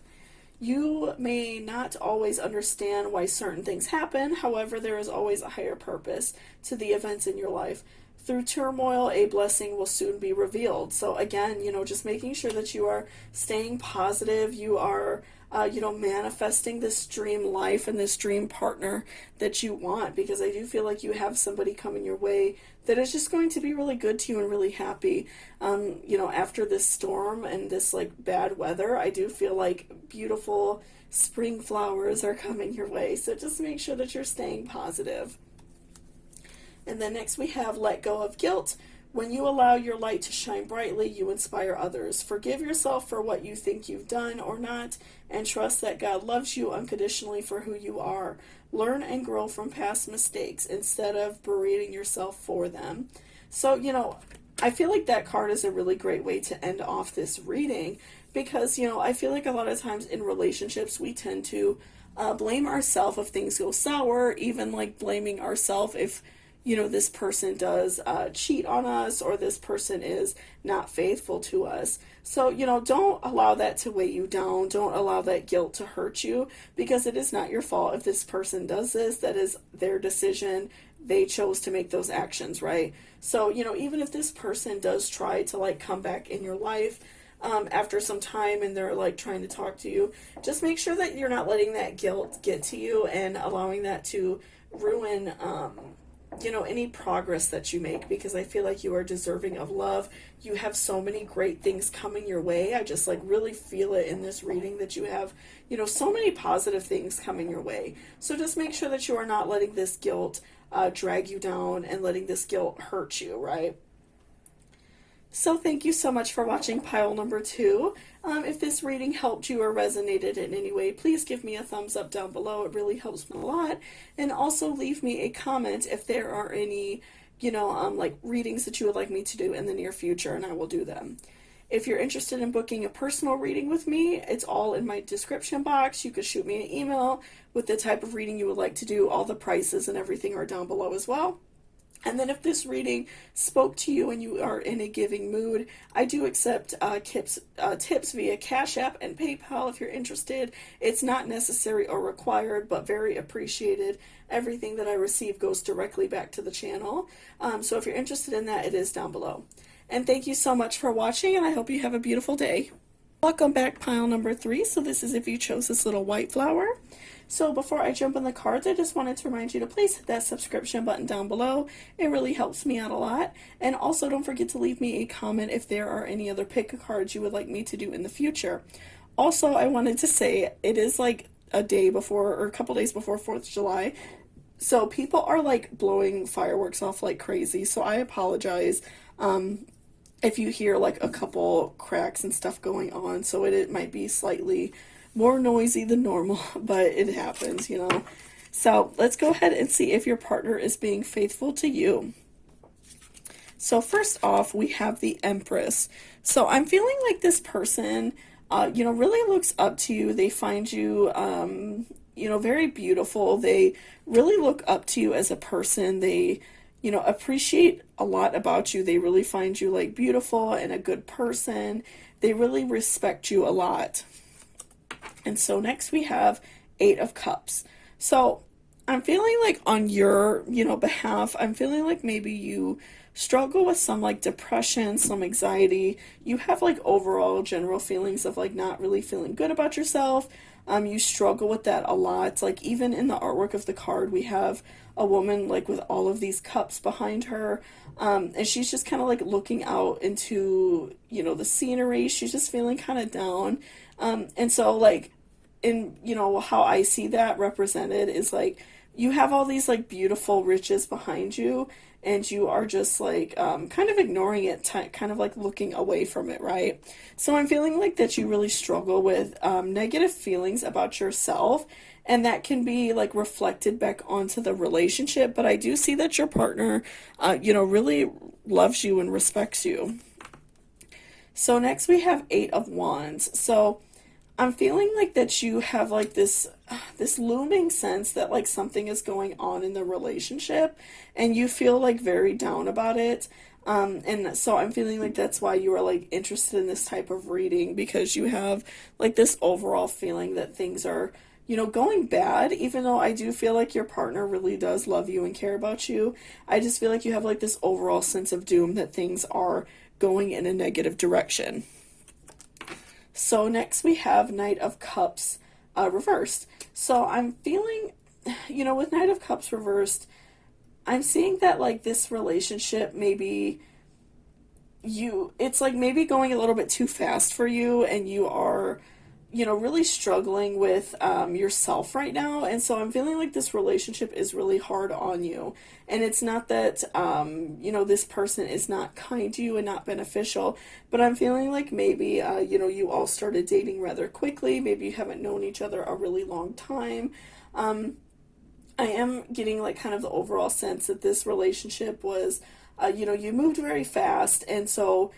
you may not always understand why certain things happen. However, there is always a higher purpose to the events in your life. Through turmoil, a blessing will soon be revealed. So again, you know, just making sure that you are staying positive, you are, you know, manifesting this dream life and this dream partner that you want, because I do feel like you have somebody coming your way that is just going to be really good to you and really happy. You know, after this storm and this like bad weather, I do feel like beautiful spring flowers are coming your way. So just make sure that you're staying positive. And then next we have let go of guilt. When you allow your light to shine brightly, you inspire others. Forgive yourself for what you think you've done or not, and trust that God loves you unconditionally for who you are. Learn and grow from past mistakes instead of berating yourself for them. So, you know, I feel like that card is a really great way to end off this reading, because, you know, I feel like a lot of times in relationships we tend to blame ourselves if things go sour, even like blaming ourselves if, you know, this person does cheat on us or this person is not faithful to us. So, you know, don't allow that to weigh you down. Don't allow that guilt to hurt you, because it is not your fault if this person does this. That is their decision. They chose to make those actions, right? So, you know, even if this person does try to like come back in your life after some time and they're like trying to talk to you, just make sure that you're not letting that guilt get to you and allowing that to ruin you know, any progress that you make, because I feel like you are deserving of love. You have so many great things coming your way. I just like really feel it in this reading that you have, you know, so many positive things coming your way. So just make sure that you are not letting this guilt drag you down and letting this guilt hurt you, right? So thank you so much for watching pile number 2. If this reading helped you or resonated in any way, please give me a thumbs up down below. It really helps me a lot. And also leave me a comment if there are any, you know, like readings that you would like me to do in the near future, and I will do them. If you're interested in booking a personal reading with me, it's all in my description box. You could shoot me an email with the type of reading you would like to do. All the prices and everything are down below as well. And then if this reading spoke to you and you are in a giving mood, I do accept tips via Cash App and PayPal if you're interested. It's not necessary or required, but very appreciated. Everything that I receive goes directly back to the channel. So if you're interested in that, it is down below. And thank you so much for watching, and I hope you have a beautiful day. Welcome back, pile number 3. So this is if you chose this little white flower. So before I jump in the cards, I just wanted to remind you to please hit that subscription button down below. It really helps me out a lot. And also don't forget to leave me a comment if there are any other pick a cards you would like me to do in the future. Also, I wanted to say it is like a day before or a couple days before 4th of July. So people are like blowing fireworks off like crazy. So I apologize. If you hear like a couple cracks and stuff going on, so it might be slightly more noisy than normal, but it happens, you know. So let's go ahead and see if your partner is being faithful to you. So first off, we have the Empress. So I'm feeling like this person, you know, really looks up to you. They find you, you know, very beautiful. They really look up to you as a person. They, you know, appreciate a lot about you. They really find you like beautiful and a good person. They really respect you a lot. And so next we have 8 of Cups. So I'm feeling like on your, you know, behalf, I'm feeling like maybe you struggle with some like depression, some anxiety. You have like overall general feelings of like not really feeling good about yourself. You struggle with that a lot. Like even in the artwork of the card, we have a woman like with all of these cups behind her. And she's just kind of like looking out into, you know, the scenery. She's just feeling kind of down. And so like in, you know, how I see that represented is like you have all these like beautiful riches behind you, and you are just like kind of ignoring it, kind of like looking away from it, right? So I'm feeling like that you really struggle with negative feelings about yourself, and that can be like reflected back onto the relationship. But I do see that your partner, you know, really loves you and respects you. So next we have 8 of Wands. So I'm feeling like that you have like this looming sense that like something is going on in the relationship, and you feel like very down about it. And so I'm feeling like that's why you are like interested in this type of reading, because you have like this overall feeling that things are, you know, going bad. Even though I do feel like your partner really does love you and care about you, I just feel like you have like this overall sense of doom that things are going in a negative direction. So next we have Knight of Cups reversed. So I'm feeling, you know, with Knight of Cups reversed, I'm seeing that like this relationship maybe it's like maybe going a little bit too fast for you, and you are, you know, really struggling with yourself right now. And so I'm feeling like this relationship is really hard on you. And it's not that, you know, this person is not kind to you and not beneficial, but I'm feeling like maybe, you know, you all started dating rather quickly. Maybe you haven't known each other a really long time. I am getting like kind of the overall sense that this relationship was, you know, you moved very fast. And so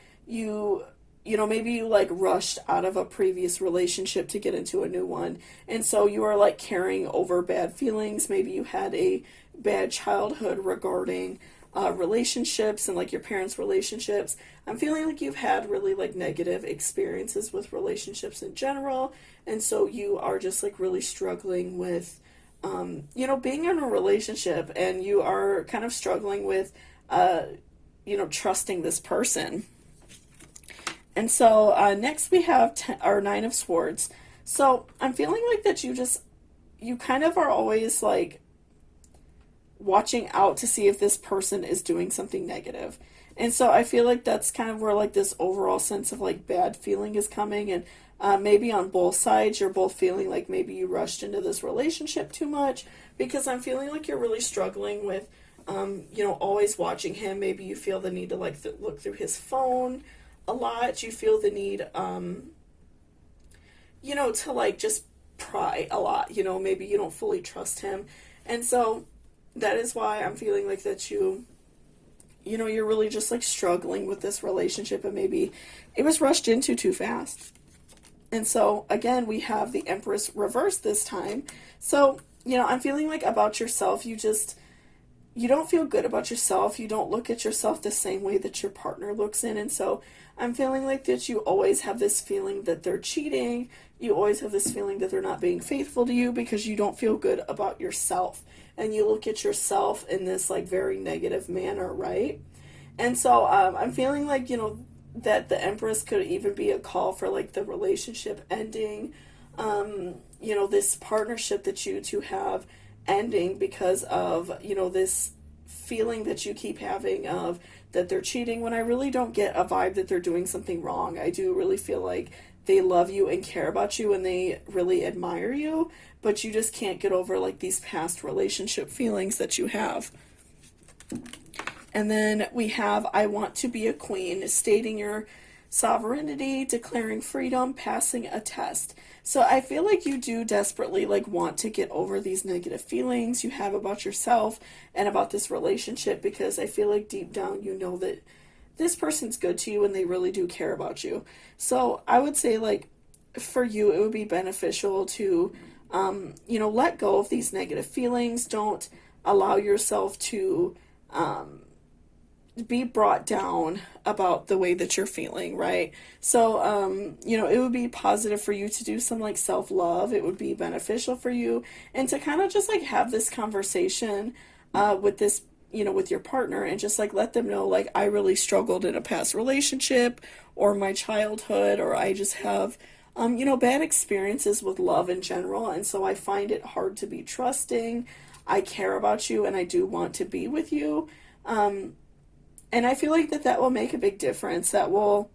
you know, maybe you like rushed out of a previous relationship to get into a new one. And so you are like carrying over bad feelings. Maybe you had a bad childhood regarding relationships and like your parents' relationships. I'm feeling like you've had really like negative experiences with relationships in general. And so you are just like really struggling with, you know, being in a relationship, and you are kind of struggling with, you know, trusting this person. And so next we have our 9 of Swords. So I'm feeling like that you kind of are always like watching out to see if this person is doing something negative. And so I feel like that's kind of where like this overall sense of like bad feeling is coming. And maybe on both sides, you're both feeling like maybe you rushed into this relationship too much, because I'm feeling like you're really struggling with, you know, always watching him. Maybe you feel the need to like look through his phone a lot. You feel the need, you know, to like just pry a lot. You know, maybe you don't fully trust him. And so that is why I'm feeling like that you know, you're really just like struggling with this relationship, and maybe it was rushed into too fast. And so again, we have the Empress reversed this time. So, you know, I'm feeling like about yourself, you don't feel good about yourself. You don't look at yourself the same way that your partner looks in. And so I'm feeling like that you always have this feeling that they're cheating. You always have this feeling that they're not being faithful to you, because you don't feel good about yourself. And you look at yourself in this like very negative manner, right? And so I'm feeling like, you know, that the Empress could even be a call for like the relationship ending. This partnership that you two have ending because of, this feeling that you keep having of that they're cheating, when I really don't get a vibe that they're doing something wrong. I do really feel like they love you and care about you and they really admire you, but you just can't get over like these past relationship feelings that you have. And then we have I want to be a queen, stating your sovereignty, declaring freedom, passing a test. So I feel like you do desperately like want to get over these negative feelings you have about yourself and about this relationship, because I feel like deep down you know that this person's good to you and they really do care about you. So I would say like for you it would be beneficial to let go of these negative feelings. Don't allow yourself to be brought down about the way that you're feeling, right? So, it would be positive for you to do some like self-love. It would be beneficial for you and to kind of just like have this conversation with this, with your partner, and just like let them know like I really struggled in a past relationship or my childhood, or I just have bad experiences with love in general, and so I find it hard to be trusting. I care about you and I do want to be with you. And I feel like that will make a big difference. That will,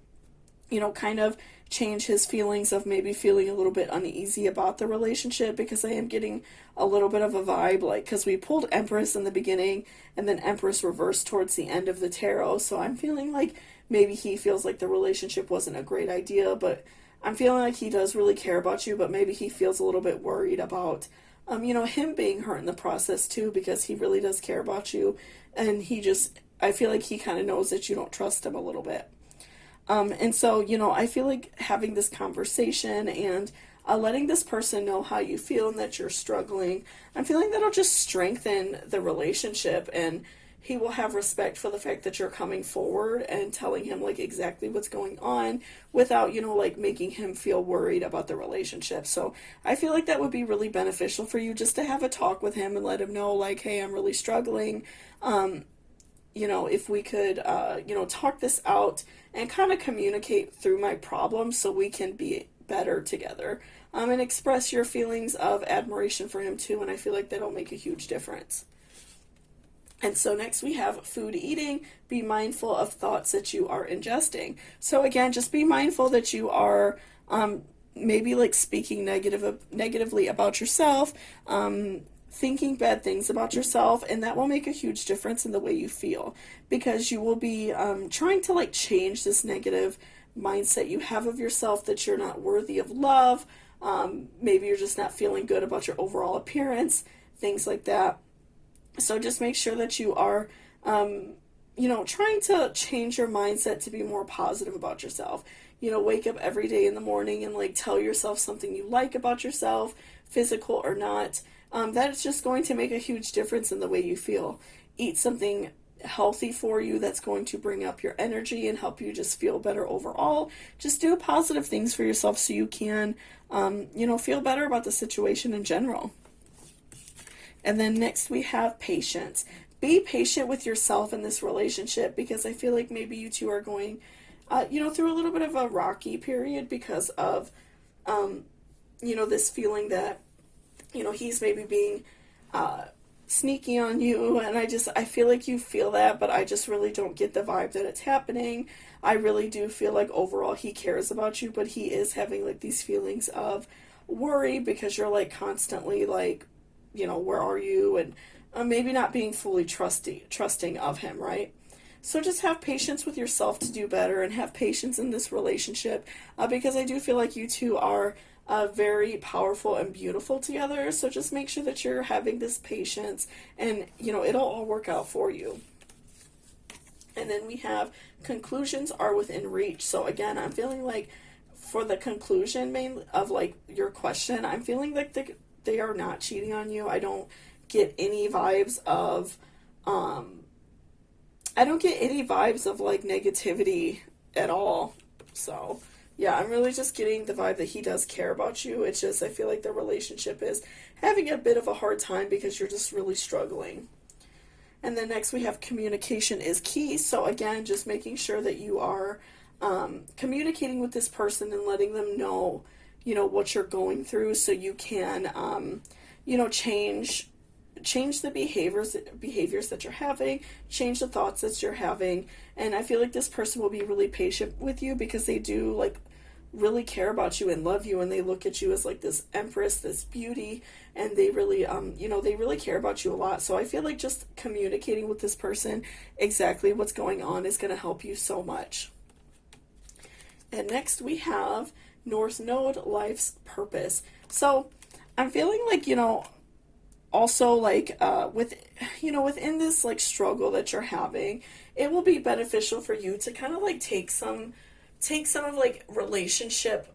kind of change his feelings of maybe feeling a little bit uneasy about the relationship, because I am getting a little bit of a vibe, like, because we pulled Empress in the beginning and then Empress reversed towards the end of the tarot. So I'm feeling like maybe he feels like the relationship wasn't a great idea, but I'm feeling like he does really care about you, but maybe he feels a little bit worried about, him being hurt in the process too, because he really does care about you. And I feel like he kind of knows that you don't trust him a little bit. And so, I feel like having this conversation and letting this person know how you feel and that you're struggling, I'm feeling that'll just strengthen the relationship, and he will have respect for the fact that you're coming forward and telling him like exactly what's going on without, like making him feel worried about the relationship. So I feel like that would be really beneficial for you, just to have a talk with him and let him know like, hey, I'm really struggling. If we could, talk this out and kind of communicate through my problems so we can be better together, and express your feelings of admiration for him too. And I feel like that'll make a huge difference. And so next we have food eating. Be mindful of thoughts that you are ingesting. So again, just be mindful that you are maybe like speaking negatively about yourself, thinking bad things about yourself, and that will make a huge difference in the way you feel, because you will be trying to like change this negative mindset you have of yourself, that you're not worthy of love. Maybe you're just not feeling good about your overall appearance, things like that. So just make sure that you are, trying to change your mindset to be more positive about yourself. Wake up every day in the morning and like tell yourself something you like about yourself, physical or not. That is just going to make a huge difference in the way you feel. Eat something healthy for you that's going to bring up your energy and help you just feel better overall. Just do positive things for yourself so you can, feel better about the situation in general. And then next we have patience. Be patient with yourself in this relationship, because I feel like maybe you two are going, through a little bit of a rocky period because of, this feeling that, he's maybe being sneaky on you. And I feel like you feel that, but I just really don't get the vibe that it's happening. I really do feel like overall he cares about you, but he is having like these feelings of worry because you're like constantly like, where are you? And maybe not being fully trusting of him, right? So just have patience with yourself to do better, and have patience in this relationship, because I do feel like you two are very powerful and beautiful together. So just make sure that you're having this patience, and, it'll all work out for you. And then we have conclusions are within reach. So again, I'm feeling like for the conclusion mainly of like your question, I'm feeling like they are not cheating on you. I don't get any vibes of like negativity at all. So yeah, I'm really just getting the vibe that he does care about you. It's just, I feel like the relationship is having a bit of a hard time because you're just really struggling. And then next we have communication is key. So again, just making sure that you are communicating with this person and letting them know, what you're going through, so you can, change the behaviors that you're having, change the thoughts that you're having. And I feel like this person will be really patient with you, because they do like really care about you and love you, and they look at you as like this empress, this beauty, and they really they really care about you a lot. So I feel like just communicating with this person exactly what's going on is going to help you so much. And next we have North Node, life's purpose. So I'm feeling like, also like within this like struggle that you're having, it will be beneficial for you to kind of like take some of like relationship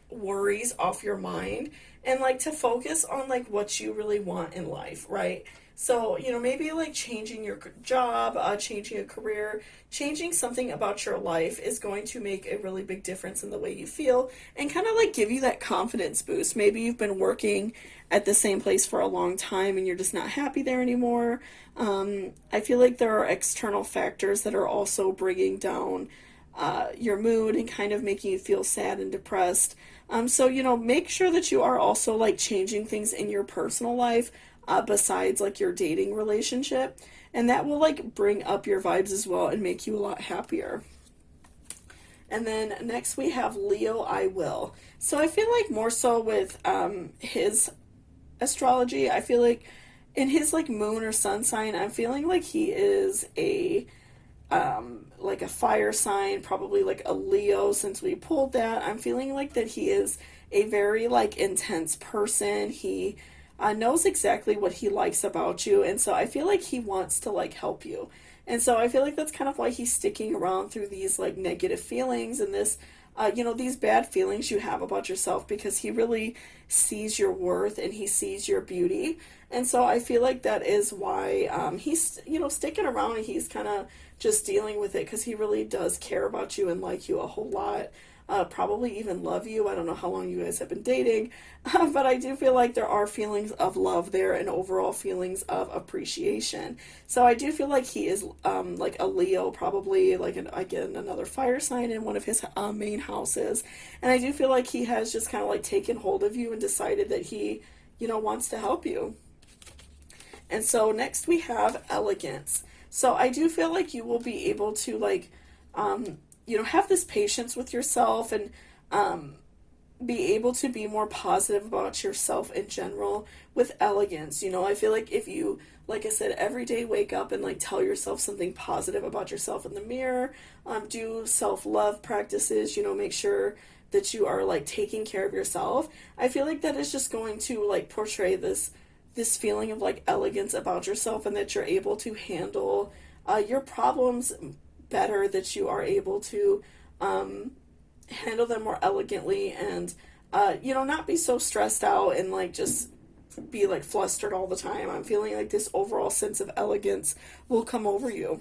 worries off your mind, and like to focus on like what you really want in life, right? So, maybe like changing your job, changing a career, changing something about your life is going to make a really big difference in the way you feel, and kind of like give you that confidence boost. Maybe you've been working at the same place for a long time and you're just not happy there anymore. I feel like there are external factors that are also bringing down your mood and kind of making you feel sad and depressed. So, make sure that you are also like changing things in your personal life, besides like your dating relationship, and that will like bring up your vibes as well and make you a lot happier. And then next we have Leo, I will. So I feel like more so with his astrology, I feel like in his like moon or sun sign, I'm feeling like he is a like a fire sign, probably like a Leo, since we pulled that. I'm feeling like that he is a very like intense person. He knows exactly what he likes about you, and so I feel like he wants to like help you. And so I feel like that's kind of why he's sticking around through these like negative feelings and this these bad feelings you have about yourself, because he really sees your worth and he sees your beauty. And so I feel like that is why he's sticking around, and he's kind of just dealing with it, because he really does care about you and like you a whole lot. Probably even love you. I don't know how long you guys have been dating, but I do feel like there are feelings of love there and overall feelings of appreciation. So I do feel like he is like a Leo, probably like again another fire sign in one of his main houses, and I do feel like he has just kind of like taken hold of you and decided that he wants to help you. And so next we have elegance. So I do feel like you will be able to like have this patience with yourself, and be able to be more positive about yourself in general with elegance. I feel like if you, like I said, every day wake up and like tell yourself something positive about yourself in the mirror, do self-love practices, make sure that you are like taking care of yourself. I feel like that is just going to like portray this feeling of like elegance about yourself, and that you're able to handle your problems better, that you are able to handle them more elegantly, and not be so stressed out and like just be like flustered all the time. I'm feeling like this overall sense of elegance will come over you.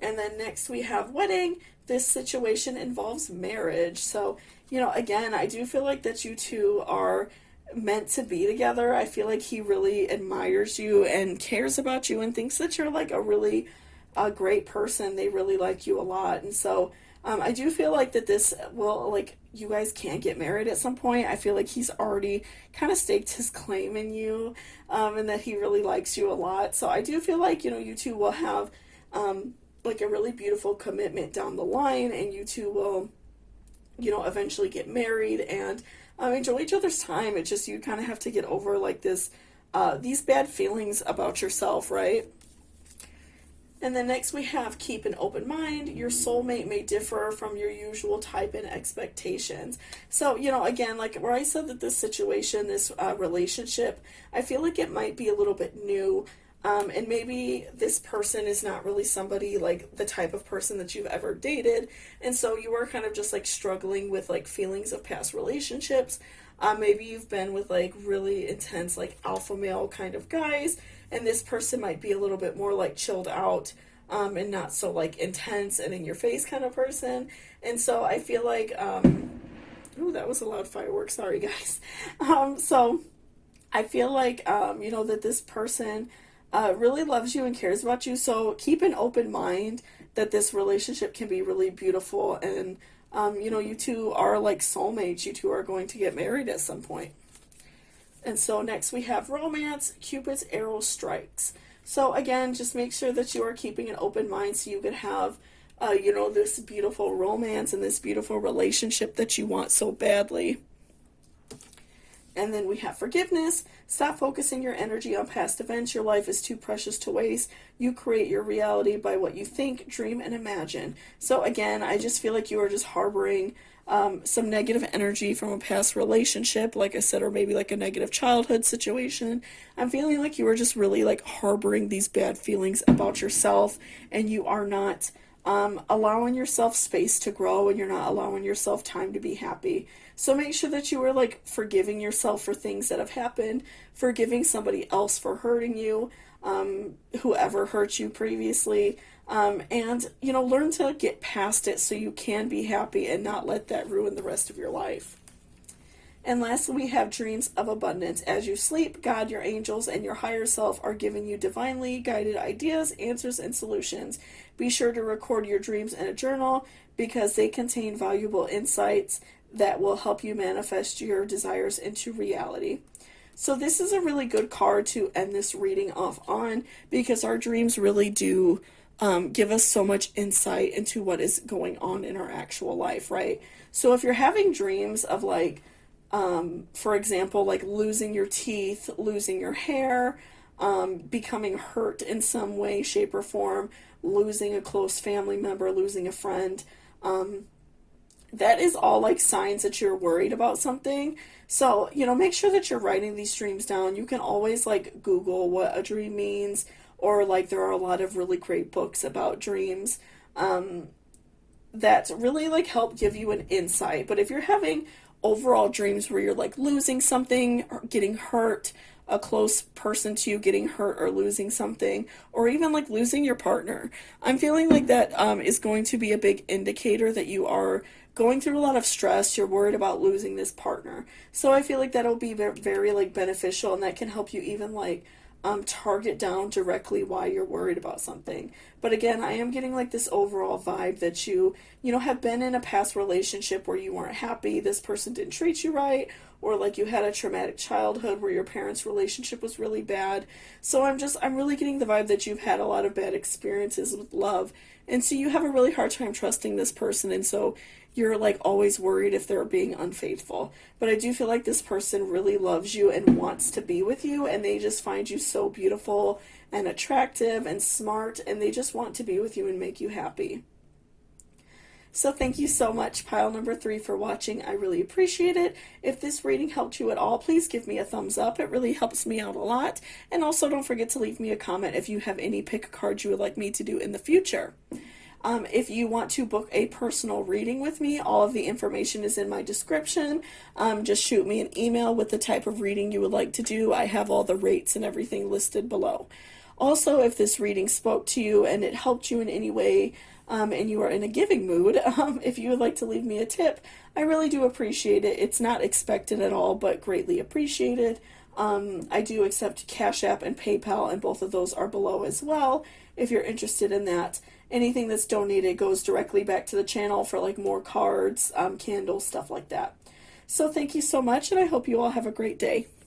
And then next we have wedding. This situation involves marriage. So, again, I do feel like that you two are meant to be together. I feel like he really admires you and cares about you and thinks that you're like a really great person. They really like you a lot. And so I do feel like that this will, like, you guys can get married at some point. I feel like he's already kind of staked his claim in you, and that he really likes you a lot. So I do feel like, you two will have like a really beautiful commitment down the line, and you two will, eventually get married and enjoy each other's time. It's just, you kind of have to get over like these bad feelings about yourself, right? And then next we have keep an open mind. Your soulmate may differ from your usual type and expectations. So, again, like where I said that this situation, this relationship, I feel like it might be a little bit new. And maybe this person is not really somebody like the type of person that you've ever dated. And so you are kind of just like struggling with like feelings of past relationships. Maybe you've been with like really intense like alpha male kind of guys, and this person might be a little bit more like chilled out, and not so like intense and in your face kind of person. And so I feel like, ooh, that was a loud firework. Sorry guys. So I feel like, that this person, really loves you and cares about you. So keep an open mind that this relationship can be really beautiful. And, you two are like soulmates. You two are going to get married at some point. And so next we have romance, Cupid's arrow strikes. So again, just make sure that you are keeping an open mind so you can have, this beautiful romance and this beautiful relationship that you want so badly. And then we have forgiveness. Stop focusing your energy on past events. Your life is too precious to waste. You create your reality by what you think, dream, and imagine. So again, I just feel like you are just harboring some negative energy from a past relationship, like I said, or maybe like a negative childhood situation. I'm feeling like you are just really like harboring these bad feelings about yourself, and you are not allowing yourself space to grow, and you're not allowing yourself time to be happy. So make sure that you are like forgiving yourself for things that have happened, forgiving somebody else for hurting you, whoever hurt you previously, and learn to get past it so you can be happy and not let that ruin the rest of your life. And lastly, we have dreams of abundance. As you sleep, God, your angels, and your higher self are giving you divinely guided ideas, answers, and solutions. Be sure to record your dreams in a journal because they contain valuable insights that will help you manifest your desires into reality. So this is a really good card to end this reading off on, because our dreams really do give us so much insight into what is going on in our actual life, right? So if you're having dreams of like, for example, like losing your teeth, losing your hair, becoming hurt in some way, shape, or form, losing a close family member, losing a friend, that is all like signs that you're worried about something. So, make sure that you're writing these dreams down. You can always like Google what a dream means, or like there are a lot of really great books about dreams that really like help give you an insight. But if you're having overall dreams where you're like losing something, or getting hurt, a close person to you getting hurt or losing something, or even like losing your partner, I'm feeling like that is going to be a big indicator that you are going through a lot of stress. You're worried about losing this partner. So I feel like that'll be very, very like beneficial, and that can help you even like target down directly why you're worried about something. But again, I am getting like this overall vibe that you have been in a past relationship where you weren't happy, this person didn't treat you right, or like you had a traumatic childhood where your parents' relationship was really bad. So I'm really getting the vibe that you've had a lot of bad experiences with love, and so you have a really hard time trusting this person, and so you're like always worried if they're being unfaithful. But I do feel like this person really loves you and wants to be with you, and they just find you so beautiful and attractive and smart, and they just want to be with you and make you happy. So thank you so much, pile number 3, for watching. I really appreciate it. If this reading helped you at all, please give me a thumbs up. It really helps me out a lot. And also don't forget to leave me a comment if you have any pick a card you would like me to do in the future. If you want to book a personal reading with me, all of the information is in my description. Just shoot me an email with the type of reading you would like to do. I have all the rates and everything listed below. Also, if this reading spoke to you and it helped you in any way, and you are in a giving mood, if you would like to leave me a tip, I really do appreciate it. It's not expected at all, but greatly appreciated. I do accept Cash App and PayPal, and both of those are below as well if you're interested in that. Anything that's donated goes directly back to the channel for like more cards, candles, stuff like that. So thank you so much, and I hope you all have a great day.